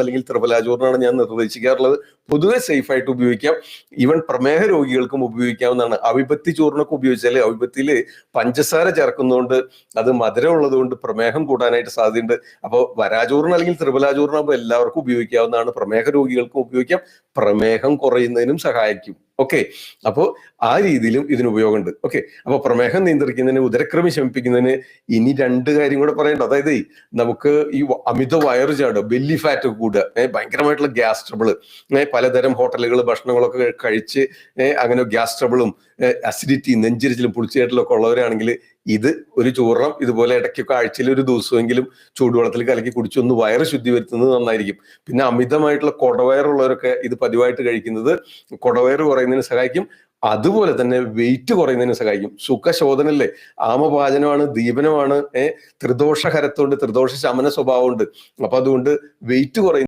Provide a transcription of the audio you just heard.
അല്ലെങ്കിൽ ത്രിഫലാചൂർണ്ണമാണ് ഞാൻ നിർദ്ദേശിക്കാറുള്ളത്. പൊതുവെ സേഫ് ആയിട്ട് ഉപയോഗിക്കാം. ഈവൻ പ്രമേഹ രോഗികൾക്കും ഉപയോഗിക്കാവുന്നതാണ്. അവിപത്തി ചൂർണ്ണമൊക്കെ ഉപയോഗിച്ചാൽ അവിപത്തിയിൽ പഞ്ചസാര ചേർക്കുന്നതുകൊണ്ട് അത് മധുരം ഉള്ളതുകൊണ്ട് പ്രമേഹം കൂടാനായിട്ട് സാധ്യതയുണ്ട്. അപ്പോൾ വരാചൂർണ്ണം അല്ലെങ്കിൽ ത്രിഫലാചൂർണ്ണം അപ്പോൾ എല്ലാവർക്കും ഉപയോഗിക്കാവുന്നതാണ്. പ്രമേഹ രോഗികൾക്കും ഉപയോഗിക്കാം. പ്രമേഹം കുറയുന്നതിനും സഹായിക്കും. ഓക്കെ, അപ്പോൾ ആ രീതിയിലും ഇതിന് ഉപയോഗമുണ്ട്. ഓക്കെ, അപ്പൊ പ്രമേഹം നിയന്ത്രിക്കുന്നതിന്, ഉദരക്രമി ശമിപ്പിക്കുന്നതിന് ഇനി രണ്ട് കാര്യം കൂടെ പറയണ്ട. അതായത് നമുക്ക് ഈ അമിത വയറ് ചാടുക, ബെല്ലി ഫാറ്റ് കൂടുക, ഭയങ്കരമായിട്ടുള്ള ഗ്യാസ് ട്രബിള്, പലതരം ഹോട്ടലുകൾ ഭക്ഷണങ്ങളൊക്കെ കഴിച്ച് അങ്ങനെ ഗ്യാസ് ട്രബിളും അസിഡിറ്റി, നെഞ്ചിരിച്ചിലും പുളിച്ചേറ്റലും ഒക്കെ ഉള്ളവരാണെങ്കിൽ ഇത് ഒരു ചൂർണം ഇതുപോലെ ഇടയ്ക്കൊക്കെ ആഴ്ചയിൽ ഒരു ദിവസമെങ്കിലും ചൂടുവെള്ളത്തിൽ കലക്കി കുടിച്ചൊന്ന് വയറ് ശുദ്ധി വരുത്തുന്നത് നന്നായിരിക്കും. പിന്നെ അമിതമായിട്ടുള്ള കൊടവയറുള്ളവരൊക്കെ ഇത് പതിവായിട്ട് കഴിക്കുന്നത് കൊടവയറ് കുറയുന്നതിന് സഹായിക്കും. അതുപോലെ തന്നെ വെയിറ്റ് കുറയുന്നതിന് സഹായിക്കും. സുഖശോധനല്ലേ, ആമപാചനമാണ്, ദീപനമാണ്, ത്രിദോഷഹരത്തുണ്ട്, ത്രിദോഷ ശമന സ്വഭാവമുണ്ട്. അപ്പൊ അതുകൊണ്ട് വെയിറ്റ് കുറയുന്ന